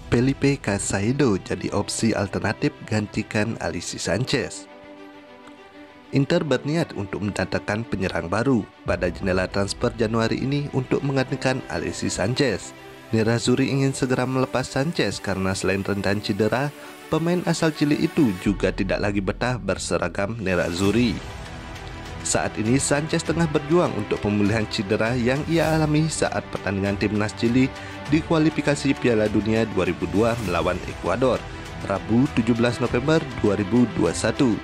Felipe Caicedo jadi opsi alternatif gantikan Alexis Sanchez. Inter berniat untuk mendatangkan penyerang baru pada jendela transfer Januari ini untuk menggantikan Alexis Sanchez. Nerazzurri ingin segera melepas Sanchez karena selain rentan cedera, pemain asal Chili itu juga tidak lagi betah berseragam Nerazzurri. Saat ini Sanchez tengah berjuang untuk pemulihan cedera yang ia alami saat pertandingan timnas Chili di kualifikasi Piala Dunia 2002 melawan Ekuador, Rabu 17 November 2021.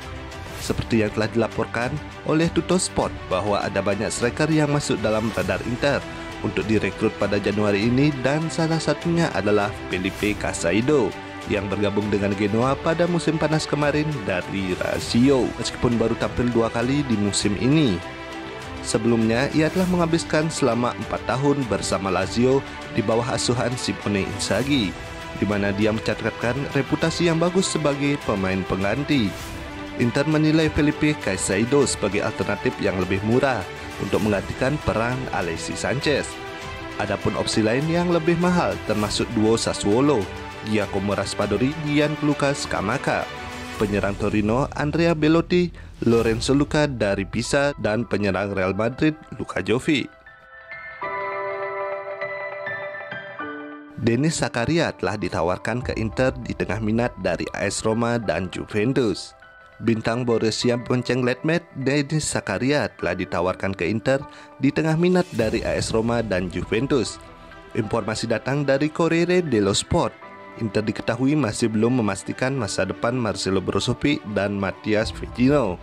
Seperti yang telah dilaporkan oleh Tuttosport bahwa ada banyak striker yang masuk dalam radar Inter untuk direkrut pada Januari ini dan salah satunya adalah Felipe Caicedo yang bergabung dengan Genoa pada musim panas kemarin dari Lazio, meskipun baru tampil 2 kali di musim ini. Sebelumnya, ia telah menghabiskan selama 4 tahun bersama Lazio di bawah asuhan Simone Inzaghi, di mana dia mencatatkan reputasi yang bagus sebagai pemain pengganti. Inter menilai Felipe Caicedo sebagai alternatif yang lebih murah untuk menggantikan peran Alexis Sanchez. Adapun opsi lain yang lebih mahal termasuk duo Sassuolo, Giacomo Raspadori, Gianluca Scamacca, penyerang Torino Andrea Belotti, Lorenzo Luca dari Pisa, dan penyerang Real Madrid Luka Jovic. Denis Zakaria telah ditawarkan ke Inter di tengah minat dari AS Roma dan Juventus. Bintang Borussia Mönchengladbach Denis Zakaria telah ditawarkan ke Inter di tengah minat dari AS Roma dan Juventus. Informasi datang dari Corriere dello Sport. Inter diketahui masih belum memastikan masa depan Marcelo Brozovic dan Matthias Vecino.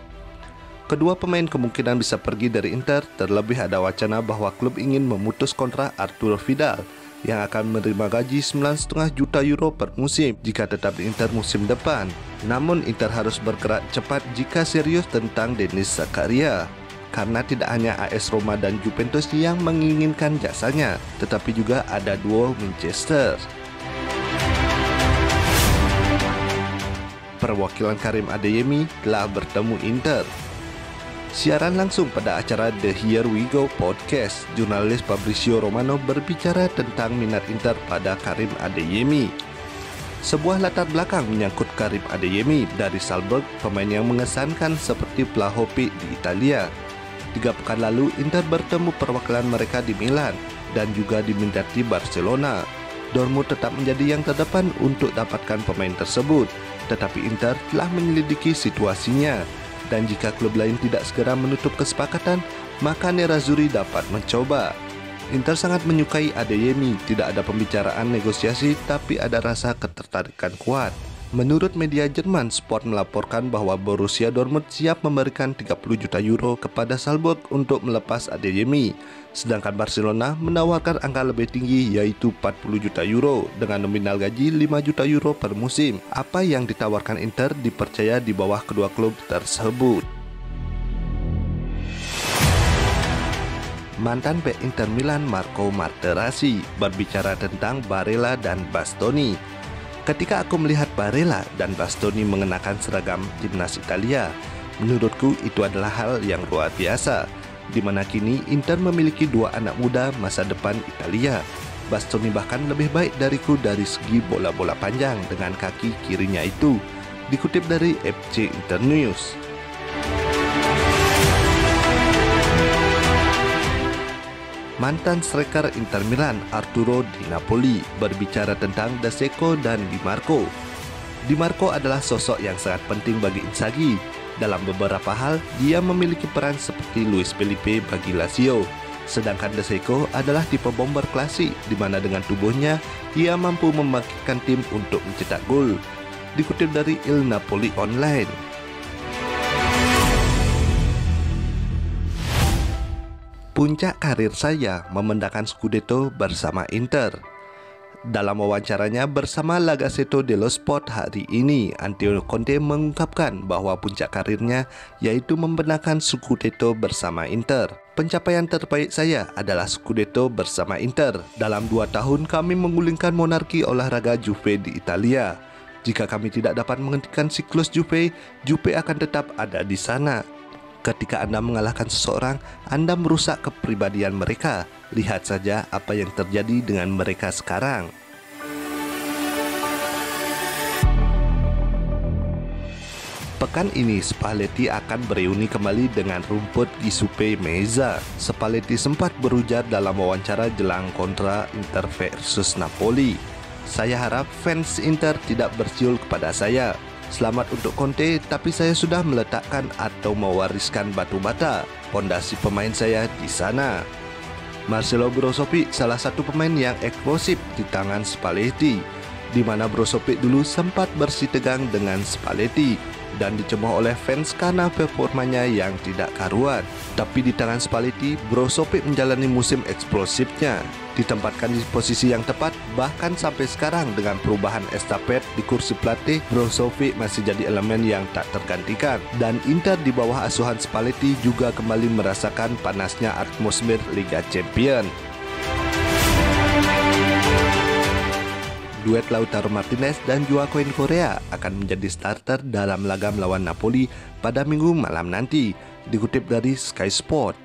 Kedua pemain kemungkinan bisa pergi dari Inter, terlebih ada wacana bahwa klub ingin memutus kontrak Arturo Vidal yang akan menerima gaji 9,5 juta euro per musim jika tetap di Inter musim depan. Namun Inter harus bergerak cepat jika serius tentang Denis Zakaria, karena tidak hanya AS Roma dan Juventus yang menginginkan jasanya, tetapi juga ada duo Manchester. Perwakilan Karim Adeyemi telah bertemu Inter. Siaran langsung pada acara The Here We Go Podcast, jurnalis Fabrizio Romano berbicara tentang minat Inter pada Karim Adeyemi. Sebuah latar belakang menyangkut Karim Adeyemi dari Salzburg, pemain yang mengesankan seperti Vlahovic di Italia. 3 pekan lalu, Inter bertemu perwakilan mereka di Milan dan juga dimindati Barcelona. Dortmund tetap menjadi yang terdepan untuk dapatkan pemain tersebut, tetapi Inter telah menyelidiki situasinya, dan jika klub lain tidak segera menutup kesepakatan, maka Nerazzurri dapat mencoba. Inter sangat menyukai Adeyemi, tidak ada pembicaraan negosiasi, tapi ada rasa ketertarikan kuat. Menurut media Jerman, Sport melaporkan bahwa Borussia Dortmund siap memberikan 30 juta euro kepada Salzburg untuk melepas Adeyemi, sedangkan Barcelona menawarkan angka lebih tinggi yaitu 40 juta euro dengan nominal gaji 5 juta euro per musim. Apa yang ditawarkan Inter dipercaya di bawah kedua klub tersebut. Mantan bek Inter Milan Marco Materazzi berbicara tentang Barella dan Bastoni. Ketika aku melihat Barella dan Bastoni mengenakan seragam timnas Italia, menurutku itu adalah hal yang luar biasa, di mana kini Inter memiliki 2 anak muda masa depan Italia. Bastoni bahkan lebih baik dariku dari segi bola-bola panjang dengan kaki kirinya itu, dikutip dari FC Internews. Mantan striker Inter Milan Arturo Di Napoli berbicara tentang De Seko dan Di Marco. Di Marco adalah sosok yang sangat penting bagi Inzaghi. Dalam beberapa hal, dia memiliki peran seperti Luis Felipe bagi Lazio. Sedangkan De Seko adalah tipe bomber klasik, di mana dengan tubuhnya, ia mampu membangkitkan tim untuk mencetak gol. Dikutip dari Il Napoli Online. Puncak karir saya memendangkan Scudetto bersama Inter. Dalam wawancaranya bersama La Gazzetta dello Sport hari ini, Antonio Conte mengungkapkan bahwa puncak karirnya yaitu membenarkan Scudetto bersama Inter. Pencapaian terbaik saya adalah Scudetto bersama Inter. Dalam 2 tahun kami menggulingkan monarki olahraga Juve di Italia. Jika kami tidak dapat menghentikan siklus Juve, Juve akan tetap ada di sana. Ketika Anda mengalahkan seseorang, Anda merusak kepribadian mereka, Lihat saja apa yang terjadi dengan mereka sekarang. Pekan ini Spalletti akan bereuni kembali dengan rumput Giuseppe Meazza. Spalletti sempat berujar dalam wawancara jelang kontra Inter versus Napoli. Saya harap fans Inter tidak bersiul kepada saya. Selamat untuk Conte, tapi saya sudah meletakkan atau mewariskan batu bata. Pondasi pemain saya di sana. Marcelo Brozovic salah satu pemain yang eksplosif di tangan Spalletti, di mana Brozovic dulu sempat bersitegang dengan Spalletti dan dicemooh oleh fans karena performanya yang tidak karuan. Tapi di tangan Spalletti, Brozovic menjalani musim eksplosifnya, ditempatkan di posisi yang tepat, bahkan sampai sekarang dengan perubahan estafet di kursi pelatih, Brozovic masih jadi elemen yang tak tergantikan. Dan Inter di bawah asuhan Spalletti juga kembali merasakan panasnya atmosfer Liga Champions. Duet Lautaro Martinez dan Joaquin Correa akan menjadi starter dalam laga melawan Napoli pada Minggu malam nanti, dikutip dari Sky Sport.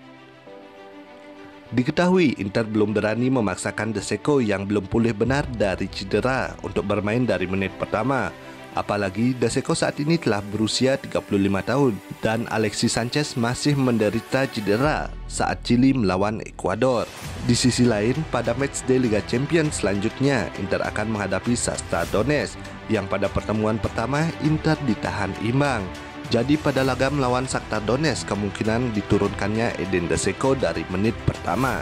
Diketahui Inter belum berani memaksakan De Seko yang belum pulih benar dari cedera untuk bermain dari menit pertama. Apalagi De Seko saat ini telah berusia 35 tahun dan Alexis Sanchez masih menderita cedera saat Chili melawan Ekuador. Di sisi lain, pada matchday Liga Champions selanjutnya, Inter akan menghadapi Shakhtar Donetsk yang pada pertemuan pertama Inter ditahan imbang. Jadi pada laga melawan Shakhtar Donetsk kemungkinan diturunkannya Edin De Seko dari menit pertama.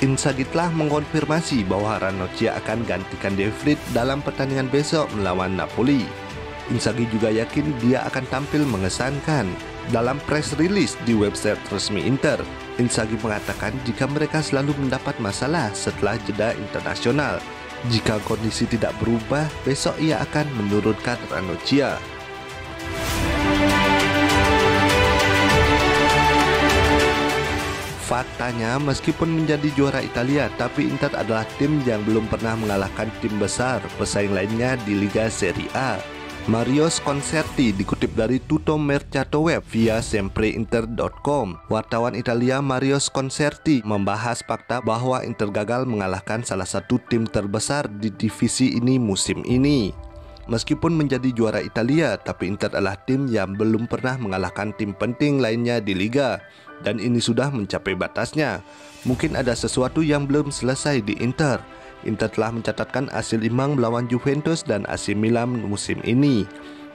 Inzaghi telah mengkonfirmasi bahwa Ranocchia akan gantikan De Vrij dalam pertandingan besok melawan Napoli. Inzaghi juga yakin dia akan tampil mengesankan. Dalam press release di website resmi Inter, Inzaghi mengatakan jika mereka selalu mendapat masalah setelah jeda internasional. Jika kondisi tidak berubah, besok ia akan menurunkan Ranocchia. Faktanya, meskipun menjadi juara Italia, tapi Inter adalah tim yang belum pernah mengalahkan tim besar pesaing lainnya di Liga Serie A. Mario Sconcerti dikutip dari Tutto Mercato Web via sempreinter.com. Wartawan Italia Mario Sconcerti membahas fakta bahwa Inter gagal mengalahkan salah satu tim terbesar di divisi ini musim ini. Meskipun menjadi juara Italia, tapi Inter adalah tim yang belum pernah mengalahkan tim penting lainnya di Liga. Dan ini sudah mencapai batasnya. Mungkin ada sesuatu yang belum selesai di Inter. Inter telah mencatatkan hasil imbang melawan Juventus dan AC Milan musim ini,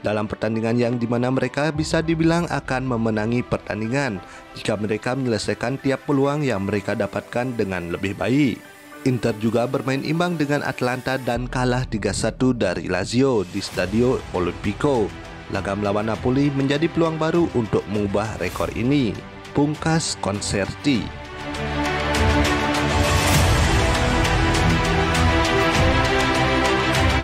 dalam pertandingan yang dimana mereka bisa dibilang akan memenangi pertandingan jika mereka menyelesaikan tiap peluang yang mereka dapatkan dengan lebih baik. Inter juga bermain imbang dengan Atalanta dan kalah 3-1 dari Lazio di Stadio Olimpico. Laga melawan Napoli menjadi peluang baru untuk mengubah rekor ini, pungkas Sconcerti.